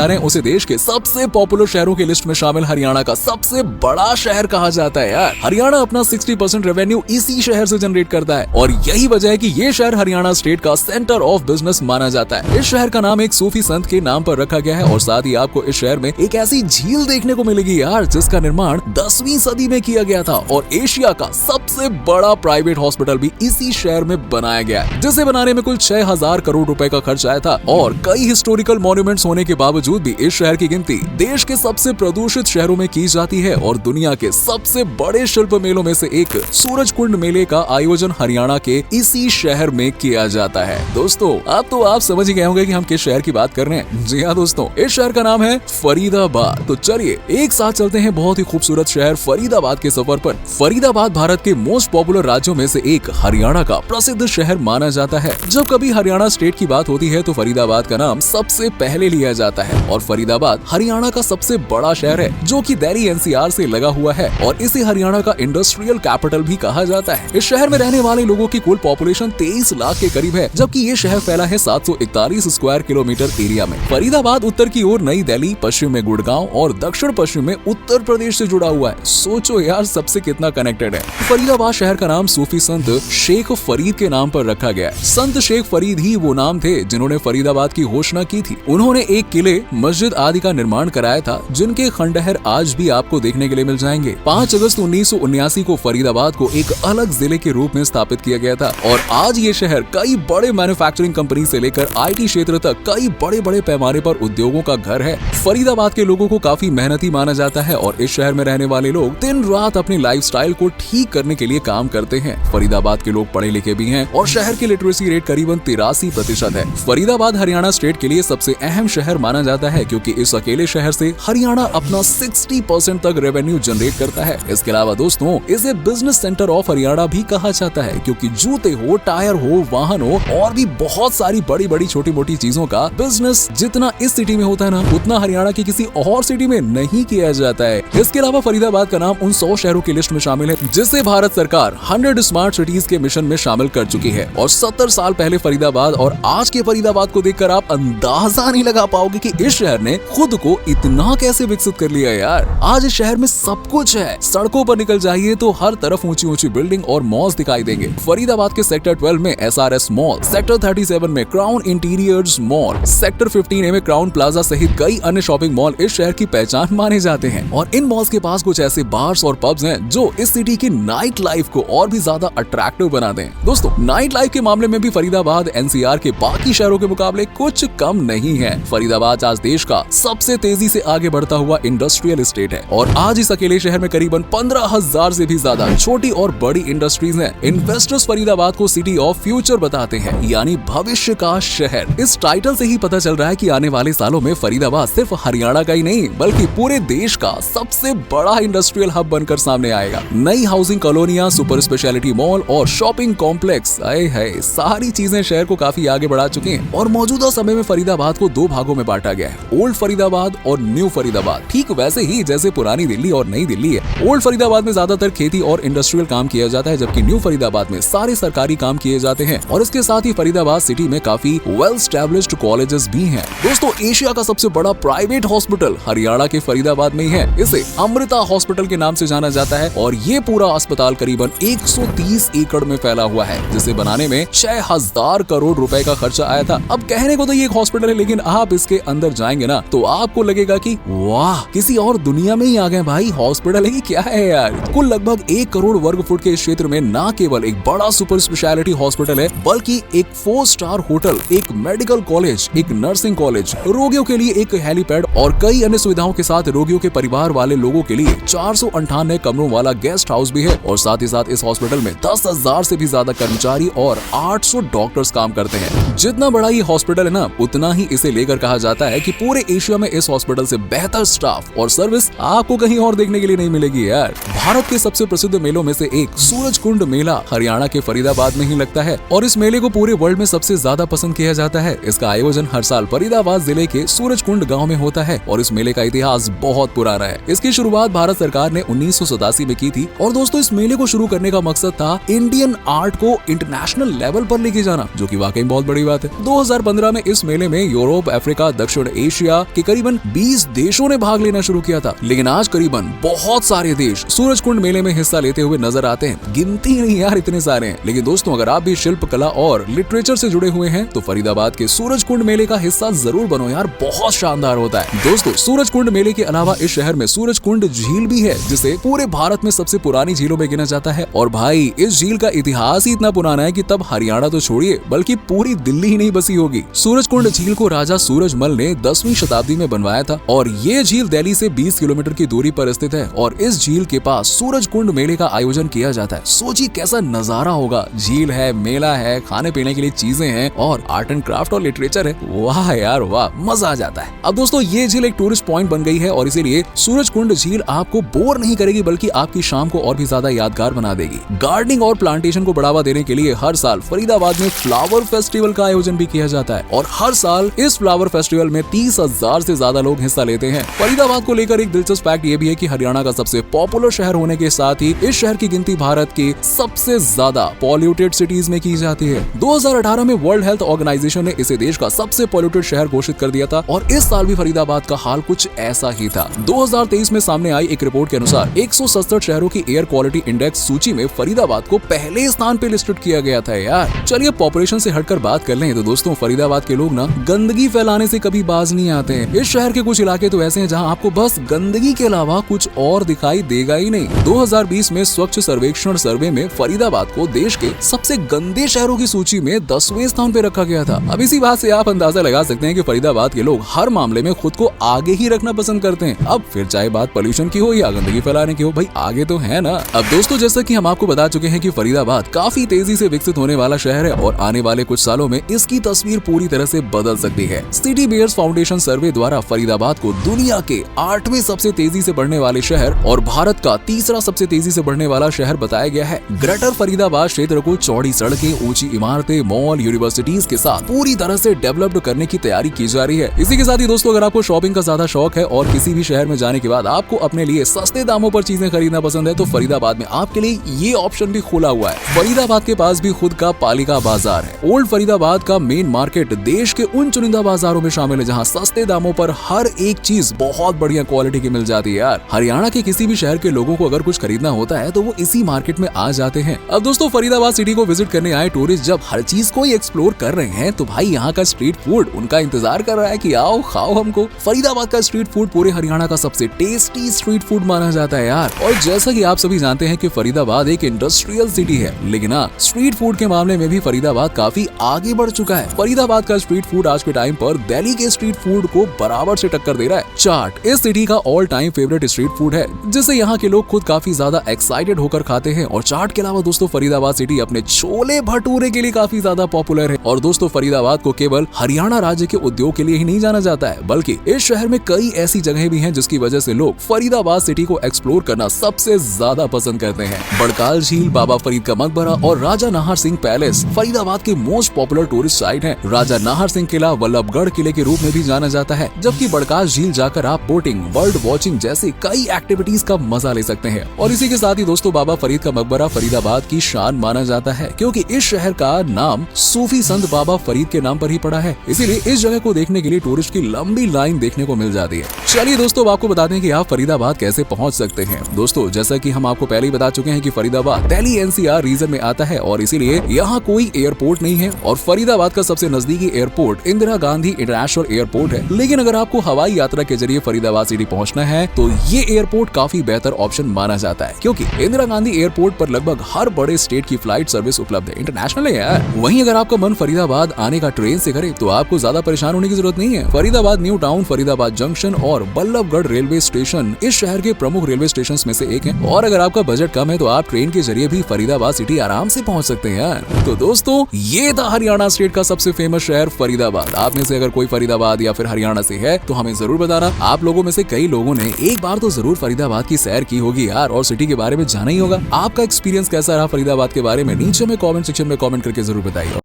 रहे हैं उसे देश के सबसे पॉपुलर शहरों की लिस्ट में शामिल हरियाणा का सबसे बड़ा शहर कहा जाता है यार। हरियाणा अपना 60% रेवेन्यू इसी शहर से जनरेट करता है और यही वजह है कि ये शहर हरियाणा स्टेट का सेंटर ऑफ बिजनेस माना जाता है। इस शहर का नाम एक सूफी संत के नाम पर रखा गया है और साथ ही आपको इस शहर में एक ऐसी झील देखने को मिलेगी यार जिसका निर्माण 10वीं सदी में किया गया था और एशिया का सबसे बड़ा प्राइवेट हॉस्पिटल भी इसी शहर में बनाया गया है, जिसे बनाने में कुल 6000 करोड़ रुपए का खर्च आया था। और कई हिस्टोरिकल मॉन्यूमेंट्स होने के बावजूद भी इस शहर की गिनती देश के सबसे प्रदूषित शहरों में की जाती है और दुनिया के सबसे बड़े शिल्प मेलों में से एक सूरजकुंड मेले का आयोजन हरियाणा के इसी शहर में किया जाता है। दोस्तों अब तो आप समझ ही गए होंगे कि हम किस शहर की बात कर रहे हैं। जी हाँ दोस्तों, इस शहर का नाम है फरीदाबाद। तो चलिए एक साथ चलते हैं बहुत ही खूबसूरत शहर फरीदाबाद के सफर पर। फरीदाबाद भारत के मोस्ट पॉपुलर राज्यों में से एक हरियाणा का प्रसिद्ध शहर माना जाता है। जब कभी हरियाणा स्टेट की बात होती है तो फरीदाबाद का नाम सबसे पहले लिया जाता है और फरीदाबाद हरियाणा का सबसे बड़ा शहर है जो कि दिल्ली एनसीआर से लगा हुआ है और इसे हरियाणा का इंडस्ट्रियल कैपिटल भी कहा जाता है। इस शहर में रहने वाले लोगों की कुल पॉपुलेशन 23 लाख के करीब है, जबकि ये शहर फैला है 741 स्क्वायर किलोमीटर एरिया में। फरीदाबाद उत्तर की ओर नई दिल्ली, पश्चिम में गुड़गांव और दक्षिण पश्चिम में उत्तर प्रदेश से जुड़ा हुआ है। सोचो यार सबसे कितना कनेक्टेड है। फरीदाबाद शहर का नाम सूफी संत शेख फरीद के नाम पर रखा गया है। संत शेख फरीद ही वो नाम थे जिन्होंने फरीदाबाद की घोषणा की थी। उन्होंने एक किले, मस्जिद आदि का निर्माण कराया था जिनके खंडहर आज भी आपको देखने के लिए मिल जाएंगे। 5 अगस्त 1979 को फरीदाबाद को एक अलग जिले के रूप में स्थापित किया गया था और आज ये शहर कई बड़े मैन्युफैक्चरिंग कंपनी से लेकर आईटी क्षेत्र तक कई बड़े बड़े पैमाने पर उद्योगों का घर है। फरीदाबाद के लोगों को काफी मेहनती माना जाता है और इस शहर में रहने वाले लोग दिन रात अपनी लाइफस्टाइल को ठीक करने के लिए काम करते हैं। फरीदाबाद के लोग पढ़े लिखे भी हैं और शहर की लिटरेसी रेट करीबन 83% है। फरीदाबाद हरियाणा स्टेट के लिए सबसे अहम शहर माना जाता है क्योंकि इस अकेले शहर से हरियाणा अपना 60% तक रेवेन्यू जनरेट करता है। इसके अलावा दोस्तों इसे बिजनेस सेंटर ऑफ हरियाणा भी कहा जाता है क्योंकि जूते हो, टायर हो, वाहन हो और भी बहुत सारी बड़ी बड़ी छोटी मोटी चीजों का बिजनेस जितना इस सिटी में होता है ना, उतना हरियाणा की किसी और सिटी में नहीं किया जाता है। इसके अलावा फरीदाबाद का नाम उन 100 शहरों की लिस्ट में शामिल है जिसे भारत सरकार 100 स्मार्ट सिटीज के मिशन में शामिल कर चुकी है और 70 साल पहले फरीदाबाद और आज के फरीदाबाद को देखकर आप अंदाजा नहीं लगा पाओगे कि इस शहर ने खुद को इतना कैसे विकसित कर लिया यार। आज इस शहर में सब कुछ है। सड़कों पर निकल जाइए तो हर तरफ ऊंची ऊंची बिल्डिंग और मॉल्स दिखाई देंगे। फरीदाबाद के सेक्टर 12 में SRS मॉल, सेक्टर 37 में crown interiors mall, sector 15A में क्राउन प्लाजा सहित कई अन्य शॉपिंग मॉल इस शहर की पहचान माने जाते हैं और इन मॉल्स के पास कुछ ऐसे बार्स और पब्स हैं जो इस सिटी की नाइट लाइफ को और भी ज्यादा अट्रैक्टिव बनाते हैं। दोस्तों नाइट लाइफ के मामले में भी फरीदाबाद NCR के बाकी शहरों के मुकाबले कुछ कम नहीं है। फरीदाबाद आज देश का सबसे तेजी से आगे बढ़ता हुआ इंडस्ट्रियल स्टेट है और आज इस अकेले शहर में करीबन 15,000 से भी ज्यादा छोटी और बड़ी इंडस्ट्रीज हैं। इन्वेस्टर्स फरीदाबाद को सिटी ऑफ फ्यूचर बताते हैं, यानी भविष्य का शहर। इस टाइटल से ही पता चल रहा है कि आने वाले सालों में फरीदाबाद सिर्फ हरियाणा का ही नहीं बल्कि पूरे देश का सबसे बड़ा इंडस्ट्रियल हब बनकर सामने आएगा। नई हाउसिंग कॉलोनियां, सुपर स्पेशलिटी मॉल और शॉपिंग कॉम्प्लेक्स, आए है सारी चीजें शहर को काफी आगे बढ़ा चुकी हैं और मौजूदा समय में फरीदाबाद को 2 भागों में बांटा गया है, ओल्ड फरीदाबाद और न्यू फरीदाबाद। ठीक वैसे ही जैसे पुरानी दिल्ली और नई दिल्ली है। ओल्ड फरीदाबाद में ज्यादातर खेती और इंडस्ट्रियल काम किया जाता है जबकि न्यू फरीदाबाद में सारे सरकारी काम किए जाते हैं और इसके साथ ही फरीदाबाद सिटी में काफी वेल एस्टैब्लिश्ड कॉलेजेस भी हैं। दोस्तों एशिया का सबसे बड़ा प्राइवेट हॉस्पिटल हरियाणा के फरीदाबाद में ही है। इसे अमृता हॉस्पिटल के नाम से जाना जाता है और ये पूरा अस्पताल करीबन 130 एकड़ में फैला हुआ है जिसे बनाने में 6000 करोड़ रुपए का खर्चा आया था। अब कहने को तो ये एक हॉस्पिटल है लेकिन आप इसके अंदर जाएंगे ना तो आपको लगेगा कि वाह किसी और दुनिया में ही आ गए भाई। हॉस्पिटल है कि क्या है यार। कुल लगभग 1 करोड़ वर्ग फुट के क्षेत्र में न केवल एक बड़ा सुपर स्पेशलिटी हॉस्पिटल है बल्कि एक 4 स्टार होटल, एक मेडिकल कॉलेज, एक नर्सिंग कॉलेज, रोगियों के लिए एक हेलीपैड और कई अन्य सुविधाओं के साथ रोगियों के परिवार वाले लोगों के लिए 498 कमरों वाला गेस्ट हाउस भी है और साथ ही साथ इस हॉस्पिटल में 10,000 से भी ज्यादा कर्मचारी और 800 डॉक्टर्स काम करते हैं। जितना बड़ा ये हॉस्पिटल है ना उतना ही इसे लेकर कहा जाता है कि पूरे एशिया में इस हॉस्पिटल से बेहतर स्टाफ और सर्विस आपको कहीं और देखने के लिए नहीं मिलेगी यार। भारत के सबसे प्रसिद्ध मेलों में से एक सूरजकुंड मेला हरियाणा के फरीदाबाद में ही लगता है और इस मेले को पूरे वर्ल्ड में सबसे ज्यादा पसंद किया जाता है। इसका आयोजन हर साल फरीदाबाद जिले के सूरजकुंड गांव में होता है और इस मेले का इतिहास बहुत पुराना है। इसकी शुरुआत भारत सरकार ने 1987 में की थी और दोस्तों इस मेले को शुरू करने का मकसद था इंडियन आर्ट को इंटरनेशनल लेवल पर लेके जाना, जो कि वाकई बहुत बड़ी बात है। 2015 में इस मेले में यूरोप, अफ्रीका, दक्षिण एशिया के करीबन 20 देशों ने भाग लेना शुरू किया था, लेकिन आज करीबन बहुत सारे देश सूरजकुंड मेले में हिस्सा लेते हुए नजर आते हैं। गिनती नहीं यार, इतने सारे हैं। लेकिन दोस्तों अगर आप भी शिल्प कला और लिटरेचर से जुड़े हुए हैं तो फरीदाबाद के सूरजकुंड मेले का हिस्सा जरूर बनो यार, बहुत शानदार होता है। दोस्तों सूरजकुंड मेले के अलावा इस शहर में सूरजकुंड झील भी है, जिसे पूरे भारत में सबसे पुरानी झीलों में गिना जाता है। और भाई इस झील का इतिहास ही इतना पुराना है कि तब हरियाणा तो छोड़िए बल्कि पूरी दिल्ली ही नहीं बसी होगी। सूरजकुंड झील को राजा सूरजमल ने 10वीं शताब्दी में बनवाया था और ये झील दिल्ली से 20 किलोमीटर की दूरी पर स्थित है और इस झील के पास सूरजकुंड मेले का आयोजन किया जाता है। सोचिए कैसा नजारा होगा, झील है, मेला है, खाने पीने के लिए चीजें हैं और आर्ट एंड क्राफ्ट और लिटरेचर है। वाह यार वाह, मजा आ जाता है। अब दोस्तों ये झील एक टूरिस्ट पॉइंट बन गई है और इसीलिए सूरजकुंड झील आपको बोर नहीं करेगी बल्कि आपकी शाम को और भी ज्यादा यादगार बना देगी। गार्डनिंग और प्लांटेशन को बढ़ावा देने के लिए हर साल फरीदाबाद में फ्लावर फेस्टिवल का आयोजन भी किया जाता है और हर साल इस फ्लावर फेस्टिवल में 30,000 से ज्यादा लोग हिस्सा लेते हैं। फरीदाबाद को लेकर एक दिलचस्प फैक्ट ये भी है कि हरियाणा का सबसे पॉपुलर शहर होने के साथ ही इस शहर की गिनती भारत के सबसे ज्यादा पॉल्यूटेड सिटीज में की जाती है। 2018 में वर्ल्ड हेल्थ ऑर्गेनाइजेशन ने इसे देश का सबसे पॉल्यूटेड शहर घोषित कर दिया था और इस साल भी फरीदाबाद का हाल कुछ ऐसा ही था। 2023 में सामने आई एक रिपोर्ट के अनुसार 167 शहरों की एयर क्वालिटी इंडेक्स सूची में फरीदाबाद को पहले स्थान पे लिस्टेड किया गया था यार। चलिए पॉपुलेशन से हटकर बात कर लें तो दोस्तों फरीदाबाद के लोग ना गंदगी फैलाने से कभी बाज नहीं आते हैं। इस शहर के कुछ इलाके तो ऐसे हैं जहां आपको बस गंदगी के अलावा कुछ और दिखाई देगा ही नहीं। 2020 में स्वच्छ सर्वेक्षण सर्वे में फरीदाबाद को देश के सबसे गंदे शहरों की सूची में 10वें स्थान पे रखा गया था। अब इसी बात से आप अंदाजा लगा सकते हैं कि फरीदाबाद के लोग हर मामले में खुद को आगे ही रखना पसंद करते हैं। अब फिर चाहे बात पोल्यूशन की हो या गंदगी फैलाने की हो, भाई आगे तो है ना। अब दोस्तों जैसा कि हम आपको बता चुके हैं कि फरीदाबाद काफी तेजी से विकसित होने वाला शहर है और आने वाले कुछ सालों में इसकी तस्वीर पूरी तरह से बदल सकती है। सिटी बियर्स फाउंडेशन सर्वे द्वारा फरीदाबाद को दुनिया के 8वें सबसे तेजी से बढ़ने वाले शहर और भारत का तीसरा सबसे तेजी से बढ़ने वाला शहर बताया गया है। ग्रेटर फरीदाबाद क्षेत्र को चौड़ी सड़कें, ऊंची इमारतें, मॉल, यूनिवर्सिटीज के साथ पूरी तरह से डेवलप्ड करने की तैयारी की जा रही है। इसी के साथ ही दोस्तों अगर आपको शॉपिंग का ज्यादा शौक है और किसी भी शहर में जाने के बाद आपको अपने लिए सस्ते दामों पर चीजें खरीदना पसंद है तो फरीदाबाद में आपके लिए ये ऑप्शन भी खुला हुआ है। फरीदाबाद के पास भी खुद का पालिका बाजार है। ओल्ड फरीदाबाद का मेन मार्केट देश के उन चुनिंदा बाजारों में शामिल है जहाँ सस्ते दामों पर हर एक चीज बहुत बढ़िया क्वालिटी की मिल जाती है यार। हरियाणा के किसी भी शहर के लोगों को अगर कुछ खरीदना होता है तो वो इसी मार्केट में आ जाते हैं। अब दोस्तों फरीदाबाद सिटी को विजिट करने आए टूरिस्ट जब हर चीज को ही एक्सप्लोर कर रहे हैं तो भाई यहाँ का स्ट्रीट फूड उनका इंतजार कर रहा है कि आओ खाओ हमको। फरीदाबाद का स्ट्रीट फूड पूरे हरियाणा का सबसे टेस्टी स्ट्रीट फूड माना जाता है यार। और जैसा कि आप सभी जानते हैं कि फरीदाबाद एक इंडस्ट्रियल सिटी है, लेकिन स्ट्रीट फूड के मामले में भी फरीदाबाद काफी आगे बढ़ चुका है। फरीदाबाद का स्ट्रीट फूड आज के टाइम पर दिल्ली के स्ट्रीट फूड को बराबर से टक्कर दे रहा है। चाट इस सिटी का all time favourite street food है जिसे यहाँ के लोग खुद काफी ज्यादा एक्साइटेड होकर खाते हैं। और चाट के अलावा दोस्तों फरीदाबाद सिटी अपने छोले भटूरे के लिए काफी ज्यादा पॉपुलर है। और दोस्तों फरीदाबाद को केवल हरियाणा राज्य के उद्योग के लिए ही नहीं जाना जाता है बल्कि इस शहर में कई ऐसी जगहें भी हैं जिसकी वजह से लोग फरीदाबाद सिटी को एक्सप्लोर करना सबसे ज्यादा पसंद करते हैं। बड़काल झील, बाबा फरीद का मकबरा और राजा नाहर सिंह पैलेस फरीदाबाद के मोस्ट पॉपुलर टूरिस्ट साइट है। राजा नाहर सिंह किला वल्लभगढ़ किले के रूप में भी जाना जाता है, जबकि बड़काल झील जाकर आप बोटिंग, बर्ड वॉचिंग जैसी कई एक्टिविटीज का मजा ले सकते हैं। और इसी के साथ ही दोस्तों बाबा फरीद का मकबरा फरीदाबाद की शान माना जाता है क्योंकि इस शहर का नाम सूफी संत बाबा फरीद के नाम पर ही पड़ा है। इसीलिए इस जगह को देखने के लिए टूरिस्ट की लंबी लाइन देखने को मिल जाती है। चलिए दोस्तों आपको बता दें कि आप फरीदाबाद कैसे पहुंच सकते हैं। दोस्तों जैसा कि हम आपको पहले ही बता चुके हैं कि फरीदाबाद दिल्ली एनसीआर रीजन में आता है और इसीलिए यहाँ कोई एयरपोर्ट नहीं है और फरीदाबाद का सबसे नजदीकी airport Indira Gandhi international airport है। लेकिन अगर आपको हवाई यात्रा के जरिए फरीदाबाद सिटी पहुंचना है तो ये एयरपोर्ट काफी बेहतर ऑप्शन माना जाता है क्योंकि इंदिरा गांधी एयरपोर्ट पर लगभग हर बड़े स्टेट की फ्लाइट सर्विस उपलब्ध है, इंटरनेशनल है यार। वहीं अगर आपका मन फरीदाबाद आने का ट्रेन से करे तो आपको ज्यादा परेशान होने की जरूरत नहीं है। Faridabad new town, Faridabad junction और बल्लभगढ़ रेलवे स्टेशन इस शहर के प्रमुख रेलवे स्टेशन में से एक है। और अगर आपका बजट कम है तो आप ट्रेन के जरिए भी फरीदाबाद सिटी आराम से पहुंच सकते हैं यार। तो दोस्तों ये था हरियाणा स्टेट का सबसे फेमस शहर फरीदाबाद। आप में से अगर कोई फरीदाबाद या फिर हरियाणा से है तो हमें जरूर बताना। आप लोगों में से कई लोगों ने एक बार तो जरूर फरीदाबाद की सैर की होगी यार और सिटी के बारे में जाना ही होगा। आपका एक्सपीरियंस कैसा रहा फरीदाबाद के बारे में नीचे में कमेंट सेक्शन में कमेंट करके जरूर बताइए।